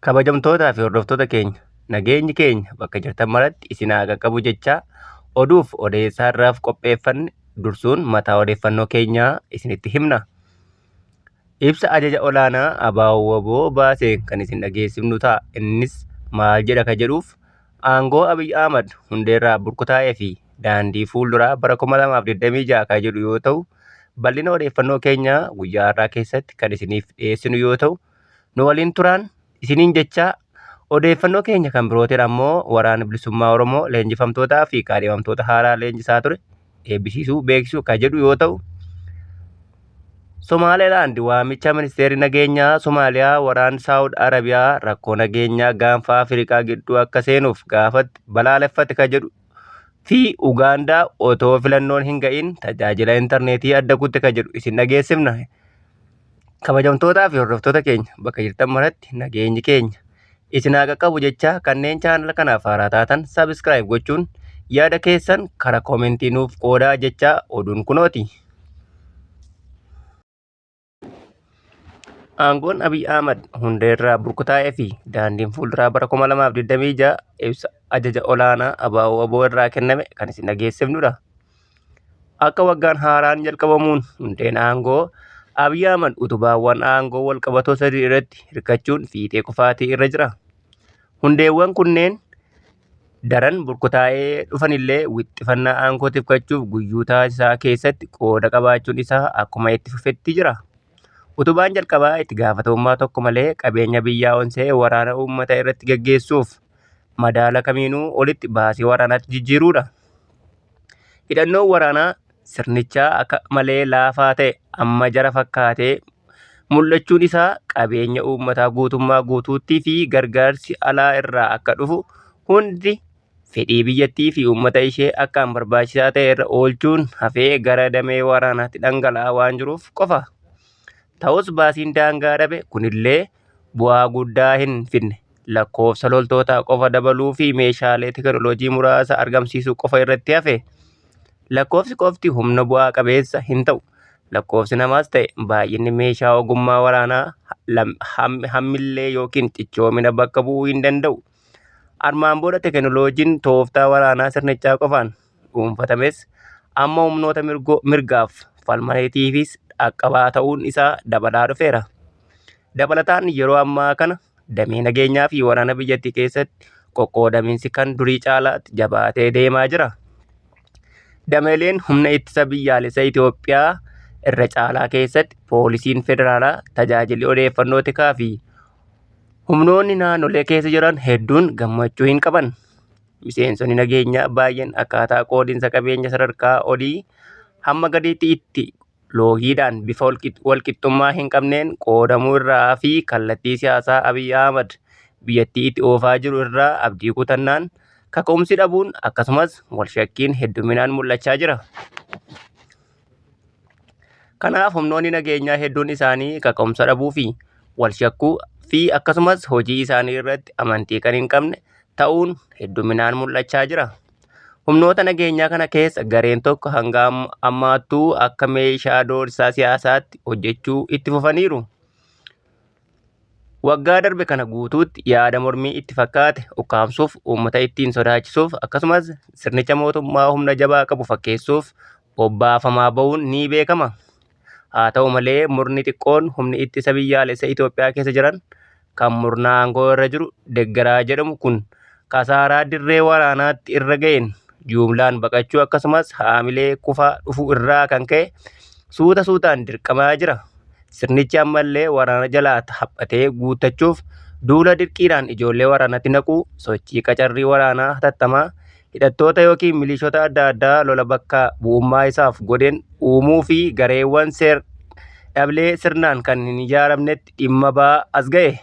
Kabajamtootaa fi hordoftoota keenya, nageenyi keenya bakka jirtan maratti isin haa qaqqabu jechaa oduuf odeessaa irraaf qopheeffanne dursuun mataa odeeffannoo keenyaa isinitti himna. Ibsa ajaja olaanaa ABO baaseen kan isin dhageessifnu ta'a. Innis maal jedha ka jedhuuf aangoo Abiyyi Ahmad hundeerraa burkutaa'ee fi daandii fuulduraa bara 2026 ka jedhu yoo ta'u, bal'ina odeeffannoo keenyaa guyyaa har'aa keessatti kan isiniif dhiyeessinu yoo ta'u, nu waliin turaan isiniin jechaa odeeffannoo keenya kan birootiin ammoo waraana bilisummaa Oromoo leenjifamtootaa fi kaadhimamtoota haaraa leenjisaa ture eebbisiisuu beeksisuu ka jedhu yoo ta'u, Somaalilaand waamicha ministeerri nageenyaa Somaaliyaa waraana Saawud Arabiyaa rakkoo nageenyaa gaanfa Afrikaa gidduu akka seenuuf gaafatti balaaleffate ka jedhu fi Ugaandaa otoo filannoon hin ga'in tajaajila intarneetii adda kutte ka jedhu isin dhageessifna. Kabajamtootaa fi hordoftoota keenya bakka jirtan maratti nageenyi keenya isin haa qaqqabu jechaa kanneen chaanala kanaaf haaraa taatan sabiskiraayib gochuun yaada keessan karaa koomentii nuuf qoodaa jechaa oduun kunooti. Aangoon Abiyyi Ahmad hundeerraa burkutaa'ee fi daandiin fuulduraa bara 2026 ibsa ajaja olaanaa ABO irraa kenname kan isin dhageessifnudha. Akka waggaan haaraan jalqabamuun hundeen aangoo Abiyyi Ahmad utubaawwan aangoo walqabatoo sadii irratti hirkachuun fiixee kufaatii irra jira. Hundeewwan kunneen daran burkutaa'ee dhufanillee wixxifannaa aangoo tifkachuuf guyyuu taasisaa keessatti qooda qabaachuun isaa akkuma itti fufetti jira. Utubaan jalqabaa itti gaafatamummaa tokko malee qabeenya biyyaa onsee waraana uummata irratti gaggeessuuf madaala kamiinuu olitti baasii waraanaatti jijjiiruudha. Hidhannoon waraanaa sirnichaa akka malee laafaa ta'e amma jara fakkaatee mul'achuun isaa qabeenya uummataa guutummaa guutuuttii fi gargaarsi alaa irraa akka dhufu hundi fedhii biyyattii fi uummata ishee akkaan barbaachisaa ta'e irra oolchuun hafee gara damee waraanaatti dhangala'aa waan jiruuf qofa. Ta'us baasiin daangaa dhabe kunillee bu'aa guddaa hin fidne. Lakkoofsa loltootaa qofa dabaluu fi meeshaalee teekinooloojii muraasa argamsiisuu qofa irratti hafe. Lakkoofsi qofti humna bu'aa qabeessa hin ta'u. Lakkoofsi namaas ta'e baay'inni meeshaa ogummaa waraanaa hammillee yookiin cichoomina bakka bu'uu hin danda'u. Armaan booda teekinooloojiin tooftaa waraanaa sirnichaa qofaan dhuunfatames amma humnoota mirgaaf falmaniitiifis dhaqqabaa ta'uun isaa dabalaa dhufeera. Dabalataan yeroo ammaa kana damee nageenyaa fi waraana biyyattii keessatti qoqqoodamiinsi kan durii caalaatti jabaatee deemaa jira. Dameeleen humna ittisa biyyaalessaa Itoophiyaa irra caalaa keessatti poolisiin federaalaa, tajaajilli odeeffannoo tikaa fi humnoonni naannolee keessa jiran hedduun gammachuu hin qaban. Miseensonni nageenyaa baay'een akkaataa qoodinsa qabeenya sadarkaa olii hamma gadiitti itti loogiidhaan bifa walqixxummaa hin qabneen qoodamuu irraa fi kallattii siyaasaa Abiyyi Ahmad biyyattii itti oofaa jiru irraa abdii kutannaan kaka'umsi dhabuun akkasumas walshakkiin hedduminaan mul'achaa jira. Kanaaf humnoonni nageenyaa hedduun isaanii kaka'umsa dhabuu fi walshakkuu fi akkasumas hojii isaanii irratti amantii kan hin qabne ta'uun hedduminaan mul'achaa jira. Humnoota nageenyaa kana keessa gareen tokko hanga ammaattuu akka meeshaa doorsisaa siyaasaatti hojjechuu itti fufaniiru. Waggaa darbe kana guutuutti yaada mormii itti fakkaate ukkaamsuuf, uummata ittiin sodaachisuuf akkasumas sirnicha mootummaa humna jabaa qabu fakkeessuuf bobbaafamaa bahuun ni beekama. Haa ta'u malee murni xiqqoon humni ittisa biyyaalessaa Itoophiyaa keessa jiran kan murna aangoo irra jiru deeggaraa jedhamu kun kasaaraa dirree waraanaatti irra ga'een jumlaan baqachuu akkasumas haamilee kufaa dhufuu irraa kan ka'e suuta suutaan dirqamaa jira. Sirnichi ammallee waraana jalaa haphatee guuttachuuf duula dirqiidhaan ijoollee waraanatti naquu, sochii qacarrii waraanaa hatattamaa, hidhattoota yookiin milishoota adda addaa lola bakka bu'ummaa isaaf godheen uumuu fi gareewwan dhablee sirnaan kan hin ijaaramnetti dhimma ba'aa as ga'e.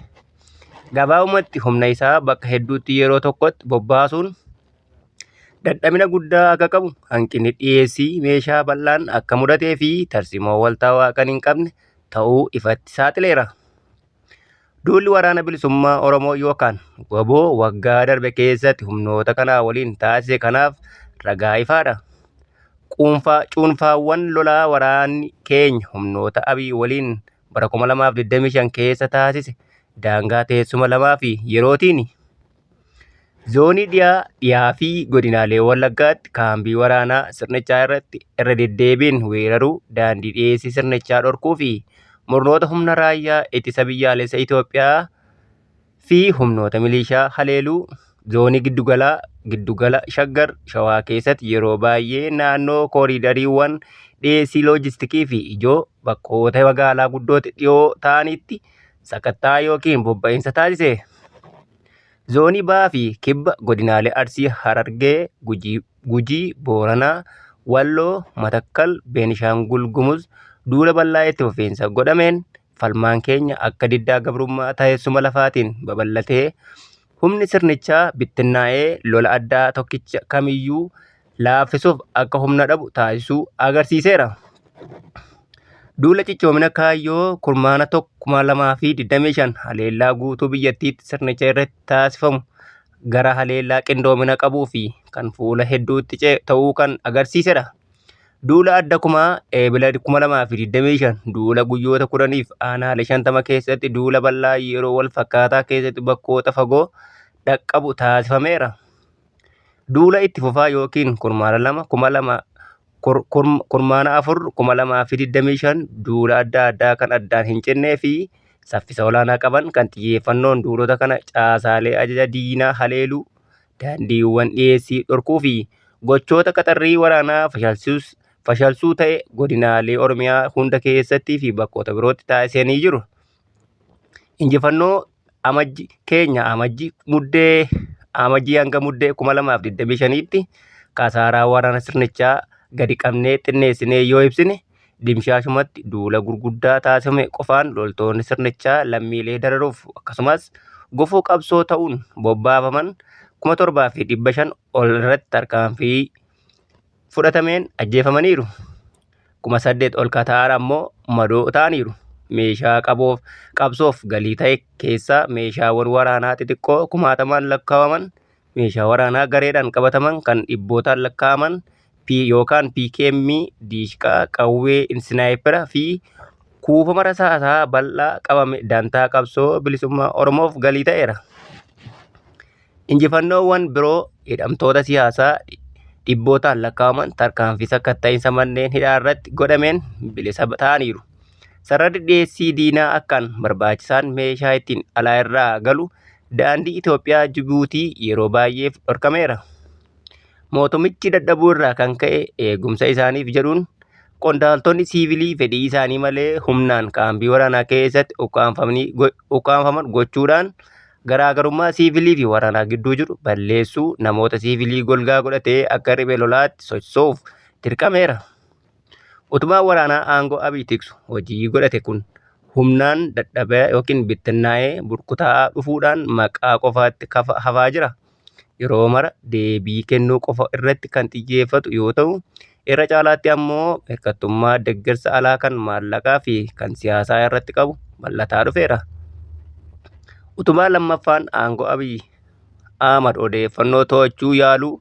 Gabaabumatti humna isaa bakka hedduutti yeroo tokkotti bobbaasuun dadhabina guddaa akka qabu, hanqinni dhiyeessii meeshaa bal'aan akka mudatee fi tarsimoo waltaawaa kan hin qabne ta'uu ifatti saaxileera. Duulli waraana bilisummaa Oromoo yookaan WBO waggaa darbe keessatti humnoota kanaa waliin taasise kanaaf ragaa ifaadha. Cuunfaawwan lolaa waraanni keenya humnoota Abiyyi waliin bara 2025 keessa taasise daangaa teessuma lamaa fi yerootiin. Zoonii dhiyaa fi godinaalee Wallaggaatti kaambii waraanaa sirnichaa irratti irra deddeebiin weeraruu, daandii dhiyeessii sirnichaa dhorkuu fi murnoota humna raayyaa ittisa biyyaalessa Itoophiyaa fi humnoota milishaa haleeluu. Zoonii giddugala Shaggar Shawaa keessatti yeroo baay'ee naannoo kooriidariiwwan dhiyeessii loojistikii fi ijoo bakkoota magaalaa guddootti dhiyoo ta'anitti sakattaa yookiin bobba'insa taasise. Zoonii Bahaa fi Kibba godinaalee Arsii, Harargee, Gujii, Booranaa, Walloo, Matakkal, Beenishaangul Gumuz duula bal'aa itti fufiinsa godhameen falmaan keenya akka diddaa gabrummaa teessuma lafaatiin babal'atee humni sirnichaa bittinnaa'ee lola addaa tokkicha kamiyyuu laaffisuuf akka humna dhabu taasisuu agarsiiseera. Duula cichoomina kaayyoo kurmaana 2025 haleellaa guutuu biyyattiitti sirnicha irratti taasifamu gara haleellaa qindoomina qabuu fi kan fuula hedduutti ta'uu kan agarsiisedha. Duula adda kumaa eebila 2025 duula guyyoota 10f aanaalee 50 keessatti duula bal'aa yeroo wal fakkaataa keessatti bakkoota fagoo dhaqqabu taasifameera. Duula itti fufaa yookiin kurmaana 4/2025 duula adda addaa kan addaan hin cinnee fi saffisa olaanaa qaban kan xiyyeeffannoon duulota kana caasaalee ajaja diinaa haleeluu, daandiiwwan dhiyeessii dhorkuu fi gochoota qaxarrii waraanaa fashalsuu ta'e godinaalee Oromiyaa hunda keessattii fi bakkoota birootti taasisanii jiru. Injifannoo amajjii hanga muddee 2025tti kasaaraa waraana sirnichaa gadi qabnee xinneessinee yoo ibsine dimshaashumatti duula gurguddaa taasifame qofaan loltoonni sirnichaa lammiilee dararuuf akkasumas gufuu qabsoo ta'uun bobbaafaman 7,500 ol irratti tarkaanfii fudhatameen ajjeefamaniiru. 8,000 ol ta'an ammoo madoo ta'aniiru. Meeshaa qabsoof galii ta'e keessaa meeshaawwan waraanaa xixiqqoo 60,000 lakkaa'aman, meeshaa waraanaa gareedhaan qabataman kan dhibbootaan lakkaa'aman yookaan PKM, diishqaa, qawwee, isnaayipera fi kuufama rasaasaa bal'aa qabame dantaa qabsoo bilisummaa Oromoof galii ta'eera. Injifannoowwan biroo hidhamtoota siyaasaa dhibbootaan lakkaa'aman tarkaanfii sakatta'iinsa manneen hidhaa irratti godhameen bilisa ta'aniiru. Sararri dhiyeessii diinaa akkaan barbaachisaan meeshaa ittiin alaa irraa galu daandii Itoophiyaa Jibuutii yeroo baay'eef dhorkameera. Mootummichi dadhabuu irraa kan ka'e eegumsa isaaniif jedhuun qondaaltonni siivilii fedhii isaanii malee humnaan kaambii waraanaa keessatti ukkaanfaman gochuudhaan garaagarummaa siivilii fi waraanaa gidduu jiru balleessuu, namoota siivilii golgaa godhatee akka riphee lolaatti sochoosuuf dirqameera. Utubaan waraanaa aangoo Abiy tiksu hojii godhate kun humnaan dadhabee yookiin bittinnaa'ee burkutaa'aa dhufuudhaan maqaa qofaatti hafaa jira. Yeroo mara deebii kennuu qofa irratti kan xiyyeeffatu yoo ta'u, irra caalaatti ammoo hirkattummaa deeggarsa alaa kan maallaqaa fi kan siyaasaa irratti qabu bal'ataa dhufeera. Utubaa lammaffaan aangoo Abiy Ahmad odeeffannoo to'achuu yaaluu,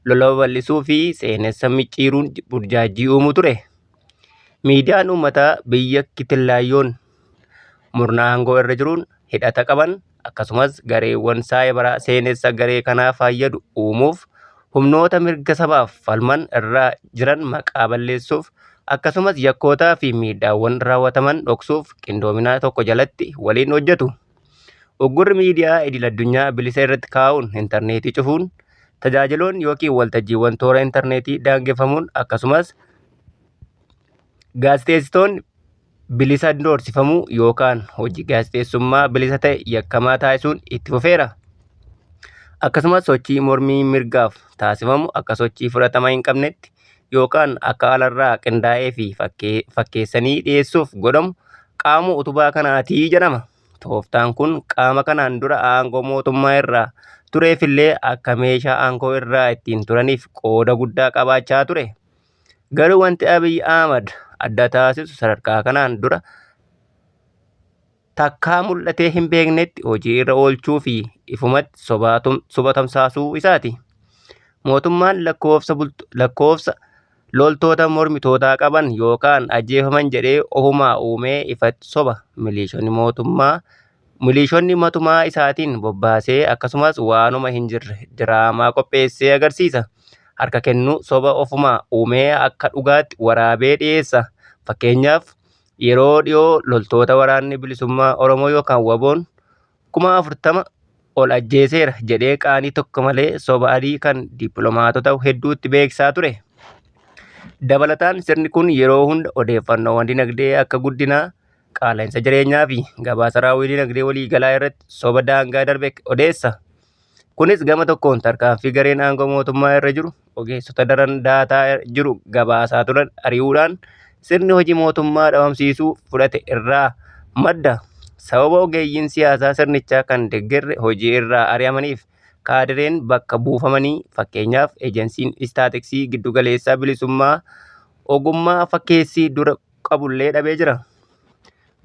lola bal'isuu fi seenessa micciiruun burjaajii uumuu ture. Miidiyaan uummataa biyya Kittilaayyoon murna aangoo irra jiruun hidhata qaban akkasumas gareewwan saayibaraa seenessa garee kanaa fayyadu uumuuf humnoota mirga sabaaf falman irraa jiran maqaa balleessuuf akkasumas yakkootaa fi miidhaawwan raawwataman dhoksuuf qindoominaa tokko jalatti waliin hojjetu. Uggurri miidiyaa idil-addunyaa bilisa irratti kaa'uun intarneetii cufuun tajaajiloon yookiin waltajjiiwwan toora intarneetii daangeffamuun akkasumas gaazexeessitoonni bilisa doorsifamuu yookaan hojii gaazexeessummaa bilisa ta'e yakkamaa taasisuun itti fufeera. Akkasumas sochii mormii mirgaaf taasifamu akka sochii fudhatama hin qabnetti yookaan akka alarraa qindaa'ee fi fakkeessanii dhiyeessuuf godhamu qaama utubaa kanaatii jedhama. Tooftaan kun qaama kanaan dura aangoo mootummaa irraa tureefillee akka meeshaa aangoo irraa ittiin turaniif qooda guddaa qabaachaa ture. Garuu wanti Abiy Ahmad adda taasisu sadarkaa kanaan dura takkaa mul'atee hin beeknetti hojii irra oolchuu fi ifumatti soba tamsaasuu isaati. Mootummaan lakkoofsa loltoota mormitootaa qaban yookaan ajjeefaman jedhee ofumaa uumee ifatti soba. Milishoonni Milishoonni matumaa isaatiin bobbaasee akkasumas waanuma hin jirre diraamaa qopheessee agarsiisa. Harka kennuu soba ofumaa uumee akka dhugaatti waraabee dhiyeessa. Fakkeenyaaf yeroo dhiyoo loltoota waraanni bilisummaa Oromoo yookaan WBO'n 40,000 ol ajjeeseera jedhee qaanii tokko malee soba adii kan dippiloomaatota hedduutti beeksisaa ture. Dabalataan sirni kun yeroo hunda odeeffannoowwan dinagdee akka guddinaa, qaala'insa jireenyaa fi gabaasa raawwii dinagdee waliigalaa irratti soba daangaa darbe odeessa. Kunis gama tokkoon tarkaanfii gareen aangoo mootummaa irra jiru ogeessota daran daataa jiru gabaasaa turan ari'uudhaan sirni hojii mootummaa dhabamsiisuu fudhate irraa madda. Sababa ogeeyyiin siyaasaa sirnichaa kan deeggarre hojii irraa ari'amaniif kaadireen bakka buufamanii fakkeenyaaf ejensiin istaatiksii giddugaleessaa bilisummaa ogummaa fakkeessii dura qabullee dhabee jira.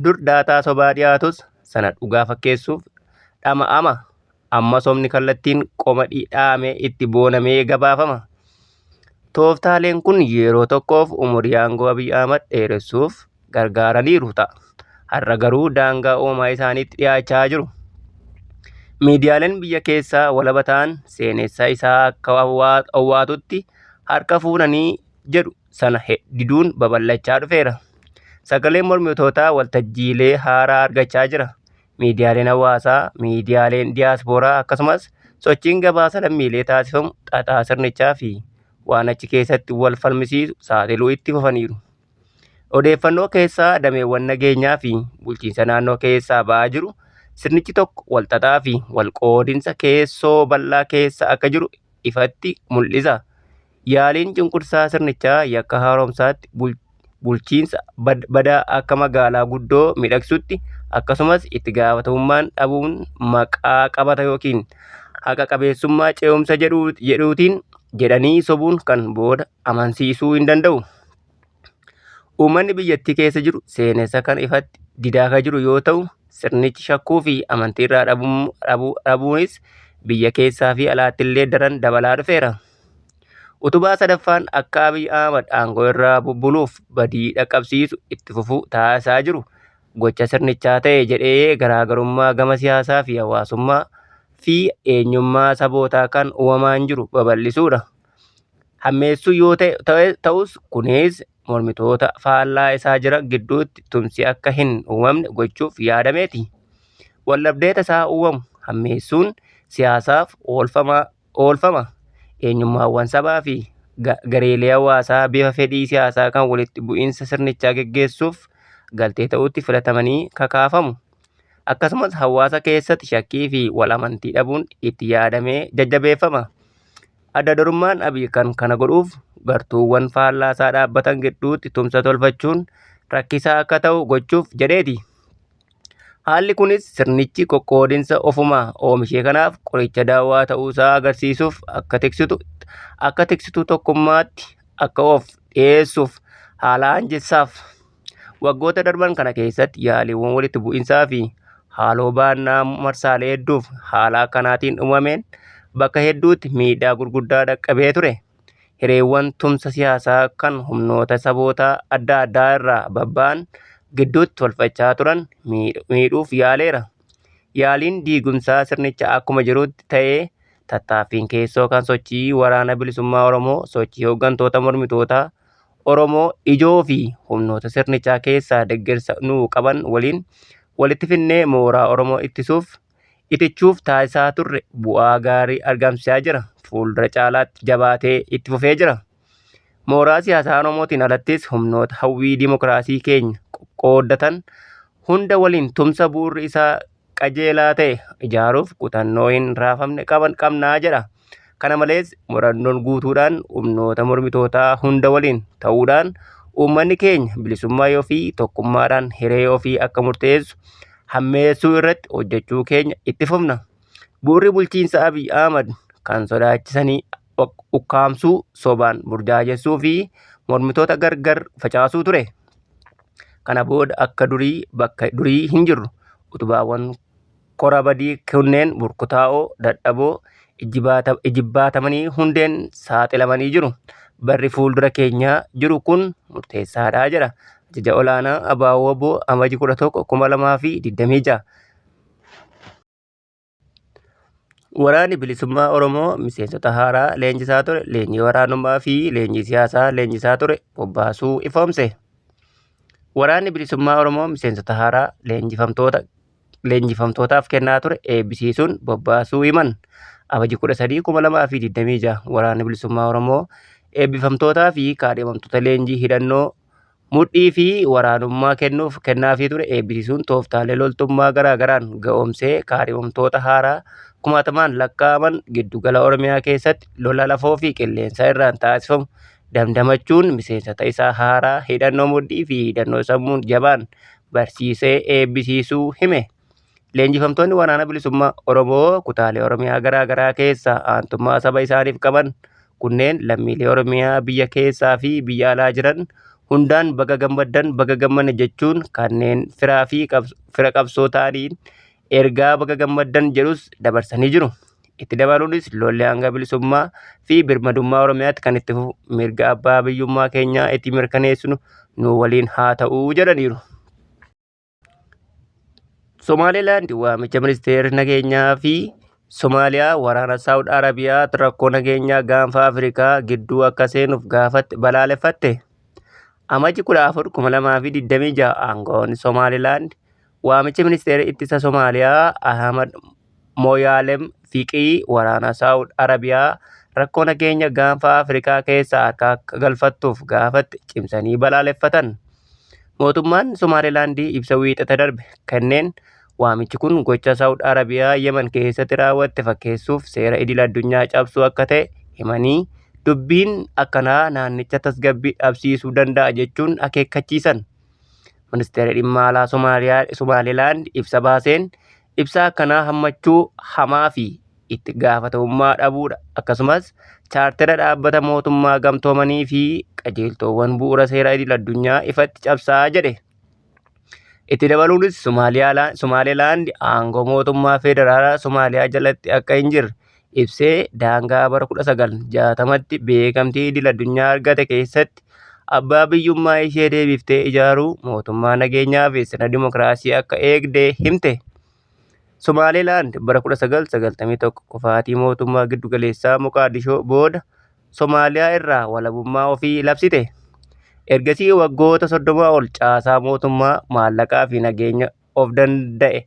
Dur daataa sobaa dhiyaatus sana dhugaa fakkeessuuf dhama'ama. Amma sobni kallattiin qomadhii dhaamee itti boonamee gabaafama. Tooftaaleen kun yeroo tokkoof umurii aangoo Abiy Ahmad dheeressuuf gargaaraniiru ta'a. Har'a garuu daangaa uumaa isaaniitti dhiyaachaa jiru. Miidiyaaleen biyya keessaa walaba ta'an seenessaa isaa akka hawwaatutti harka fuudhanii jedhu sana diduun babal'achaa dhufeera. Sagaleen mormitootaa waltajjiilee haaraa argachaa jira. Miidiyaaleen hawaasaa, miidiyaaleen diyaaspooraa akkasumas sochiin gabaasa lammiilee taasifamu xaxaa sirnichaa fi waan achi keessatti wal falmisiisu saaxiluu itti fufaniiru. Odeeffannoo keessaa dameewwan nageenyaa fi bulchiinsa naannoo keessaa ba'aa jiru sirnichi tokko walxaxaa fi walqoodinsa keessoo bal'aa keessa akka jiru ifatti mul'isa. Yaaliin cunqursaa sirnichaa yakka haaromsaatti bulchiinsa badaa akka magaalaa guddoo miidhagsutti akkasumas itti gaafatamummaan dhabuun maqaa qabata yookiin haqa qabeessummaa ce'umsa jedhuutiin jedhanii sobuun kan booda amansiisuu hin danda'u. Uummanni biyyattii keessa jiru seenessa kan ifatti didaa kan jiru yoo ta'u, sirnichi shakkuu fi amantii irraa dhabuunis biyya keessaa fi alaatti illee daran dabalaa dhufeera. Utubaa sadaffaan akka Abiy Ahmad aangoo irraa bubbuluuf badii dhaqqabsiisu itti fufuu taasisaa jiru gocha sirnichaa ta'e jedhee garaagarummaa gama siyaasaa fi hawaasummaa fi eenyummaa sabootaa kan uumamaan jiru babal'isuudha. Hammeessuu yoo ta'us kunis mormitoota faallaa isaa jira gidduutti tumsi akka hin uumamne gochuuf yaadameeti. Waldhabdee tasaa uumamu hammeessuun siyaasaaf oolfama. Eenyummaawwan sabaa fi gareelee hawaasaa bifa fedhii siyaasaa kan walitti bu'iinsa sirnichaa geggeessuuf galtee ta'utti filatamanii kakaafamu. Akkasumas hawaasa keessatti shakkii fi wal amantii dhabuun itti yaadamee jajjabeeffama. Adda durummaan Abiy kan kana godhuuf gartuuwwan faallaa isaa dhaabbatan gidduutti tumsa tolfachuun rakkisaa akka ta'u gochuuf jedheeti. Haalli kunis sirnichi qoqqoodinsa ofumaa oomishee kanaaf qoricha daawwaa ta'uusaa agarsiisuuf akka tiksituu tokkummaatti akka of dhiyeessuuf haala anjessaaf. Waggoota darban kana keessatti yaaliiwwan walitti bu'insaa fi haaloo baannaa marsaalee hedduuf haala akkanaatiin uumameen bakka hedduutti miidhaa gurguddaa dhaqqabee ture. Hireewwan tumsa siyaasaa kan humnoota saboota adda addaa irraa babba'an gidduutti tolfachaa turan miidhuuf yaaleera. Yaaliin diigumsaa sirnicha akkuma jirutti ta'ee tattaaffiin keessoo kan sochii waraana bilisummaa Oromoo, sochii hooggantoota mormitootaa Oromoo ijoo fi humnoota sirnichaa keessaa deeggarsa nuu qaban waliin walitti finnee mooraa Oromoo itichuuf taasisaa turre bu'aa gaarii argamsiisaa jira. Fuuldura caalaatti jabaatee itti fufee jira. Mooraa siyaasaa Oromootiin alattis humnoota hawwii dimokiraasii keenya qooddatan hunda waliin tumsa bu'uurri isaa qajeelaa ta'e ijaaruuf kutannoo hin raafamne qabnaa jedha. Kana malees murannoon guutuudhaan humnoota mormitootaa hunda waliin ta'uudhaan uummanni keenya bilisummaa ofii tokkummaadhaan hiree ofii akka murteessu hammeessuu irratti hojjechuu keenya itti fufna. Bu'uurri bulchiinsa Abiy Ahmad kan sodaachisanii ukkaamsuu, sobaan burjaajessuu fi mormitoota gargar facaasuu ture. Kana booda akka bakka durii hin jirru utubaawwan kora badii kunneen burkutaa'oo, dadhaboo, ijibbaatamanii hundeen saaxilamanii jiru. Barri fuuldura keenyaa jiru kun murteessaadha jedha. Ajaja olaanaa ABO Amajjii 11, 2026. Waraanni bilisummaa Oromoo miseensota haaraa leenjisaa ture. Leenjii waraanummaa fi leenjii siyaasaa leenjisaa ture bobbaasuu ifoomse. Waraanni bilisummaa Oromoo miseensota haaraa leenjifamtootaaf kennaa ture eebbisiisuun bobbaasuu himan. Amajjii 13/2026 Waraanni bilisummaa Oromoo eebbifamtootaa fi kaadhimamtoota leenjii hidhannoo mudhii fi waraanummaa kennaafii ture eebbisiisuun tooftaalee loltummaa garaagaraan ga'oomsee kaadhimamtoota haaraa kumaatamaan lakkaa'aman giddugala Oromiyaa keessatti lola lafoo fi qilleensaa irraan taasifamu damdamachuun miseensota isaa haaraa hidhannoo mudhii fi hidhannoo sammuun jabaan barsiisee eebbisiisuu hime. Leenjifamtoonni waraana bilisummaa Oromoo kutaalee Oromiyaa garaagaraa keessa aantummaa saba isaaniif qaban kunneen lammiilee Oromiyaa biyya keessaa fi biyya alaa jiran hundaan baga gammaddan baga gammanne jechuun kanneen firaa fi fira qabsoo ta'aniin ergaa baga gammaddan jedhus dabarsanii jiru. Itti dabaluunis lolli hanga bilisummaa fi birmadummaa Oromiyaatti kan itti fufu mirga abbaa biyyummaa keenyaa itti mirkaneessinu nu waliin haa ta'uu jedhaniiru. Somaalilaand waamicha ministeerri nageenyaa fi Somaaliyaa waraana Saawud Arabiyaa rakkoo nageenyaa gaanfa Afrikaa gidduu akka seenuuf gaafatti balaaleffatte. Amajjii 14/2026 aangawoonni Somaalilaand waamicha ministeera ittisa Somaaliyaa Ahmad Moyaalem Fiqii waraana Saawud Arabiyaa rakkoo nageenya gaanfa Afrikaa keessa harka akka galfattuuf gaafatti cimsanii balaaleffatan. Mootummaan Somaalilaandii ibsa wiixata darbe kanneen waamichi kun gocha Saawud Arabiyaa Yemen keessatti raawwatte fakkeessuuf seera idil addunyaa cabsuu akka ta'e himanii dubbiin akkanaa naannicha tasgabbii dhabsiisuu danda'a jechuun akeekkachiisan. Ministeerri dhimma alaa Somaalilaand ibsa baaseen ibsa akkanaa hammachuu hamaa fi itti gaafatamummaa dhabuudha. Akkasumas chaartera dhaabbata mootummaa gamtoomanii fi qajeeltowwan bu'uura seera idil addunyaa ifatti cabsaa jedhe. Itti dabaluunis Somaalilaand aangoo mootummaa federaalaa Somaaliyaa jalatti akka hin jirre ibsee daangaa bara 1960tti beekamtii idil addunyaa argate keessatti abbaa biyyummaa ishee deebiftee ijaaruu mootummaa nageenyaa fi sirna dimokiraasii akka eegdee himte. Somaalilaand bara 1991 kufaatii mootummaa giddugaleessaa Moqaadishoo booda Somaaliyaa irraa walabummaa ofii labsite. Ergasii waggoota 30 ol caasaa mootummaa maallaqaa fi nageenya of danda'e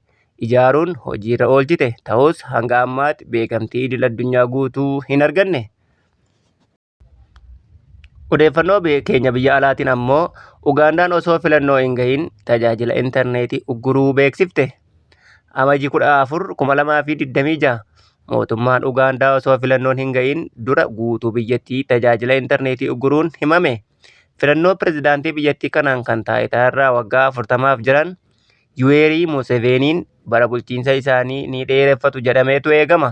ijaaruun hojiirra oolchite ta'us hanga ammaatti beekamtii idil addunyaa guutuu hin arganne. Odeeffannoo keenya biyya alaatiin ammoo Ugaandaan osoo filannoo hin gahin tajaajila intarneetii ugguruu beeksifte. Amajjii 14/2026 mootummaan Ugaandaa osoo filannoon hin gahin dura guutuu biyyattii tajaajila intarneetii ugguruun himame. Filannoo pirezidaantii biyyattii kanaan kan taayitaa irraa waggaa 40 jiran Yuweerii Museveeniin bara bulchiinsa isaanii ni dheereffatu jedhameetu eegama.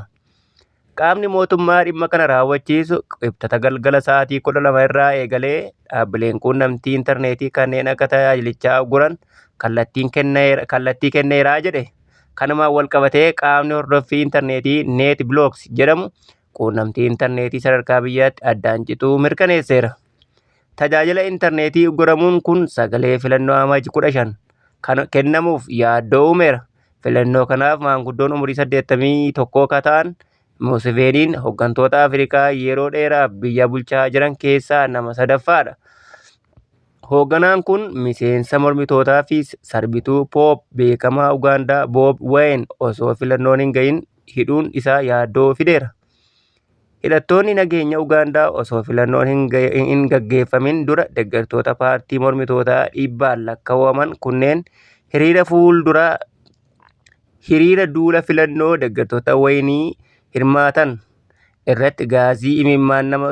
Qaamni mootummaa dhimma kana raawwachiisu qibxata galgala sa'aatii 12 irraa eegalee dhaabbileen quunnamtii intarneetii kanneen akka tajaajilichaa ugguran kallattii kenneeraa jedhe. Kanumaan walqabatee qaamni hordoffii intarneetii Neet Blocks jedhamu quunnamtii intarneetii sadarkaa biyyaatti addaan cituu mirkaneesseera. Tajaajila intarneetii ugguramuun kun sagalee filannoo amajjii 15 kan kennamuuf yaaddoo uumeera. Filannoo kanaaf maanguddoon umurii 81 kan ta'an Museveeniin hooggantoota Afrikaa yeroo dheeraaf biyya bulchaa jiran keessaa nama sadaffaadha. Hoogganaan kun miseensa mormitootaa fi sarbituu Poop beekamaa Ugaandaa Boob Wine osoo filannoon hin gahin hidhuun isaa yaaddoo fideera. Hidhattoonni nageenya Ugaandaa osoo filannoon hin gaggeeffamin dura deeggartoota paartii mormitootaa 100 lakkaa'aman kunneen hiriira duula filannoo deeggartoota Waynii hirmaatan irratti gaazii imimmaan nama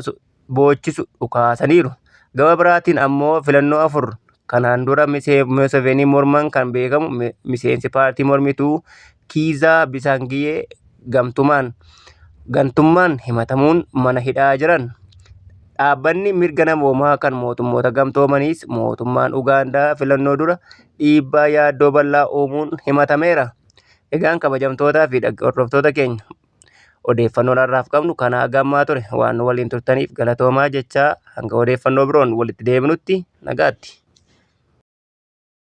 boochisu dhukaasaniiru. Gama biraatiin ammoo filannoo 4 kanaan dura Museveenii morman kan beekamu miseensi paartii mormituu Kiizaa Bisangiyee gantummaan himatamuun mana hidhaa jiran. Dhaabbanni mirga namoomaa kan mootummoota gamtoomaniis mootummaan Ugaandaa filannoo dura dhiibbaa yaaddoo bal'aa uumuun himatameera. Egaan kabajamtootaa fi hordoftoota keenya odeeffannoo har'aaf qabnu kana gammaa ture waan waliin turtaniif galatoomaa jechaa hanga odeeffannoo biroon walitti deebinutti nagaatti.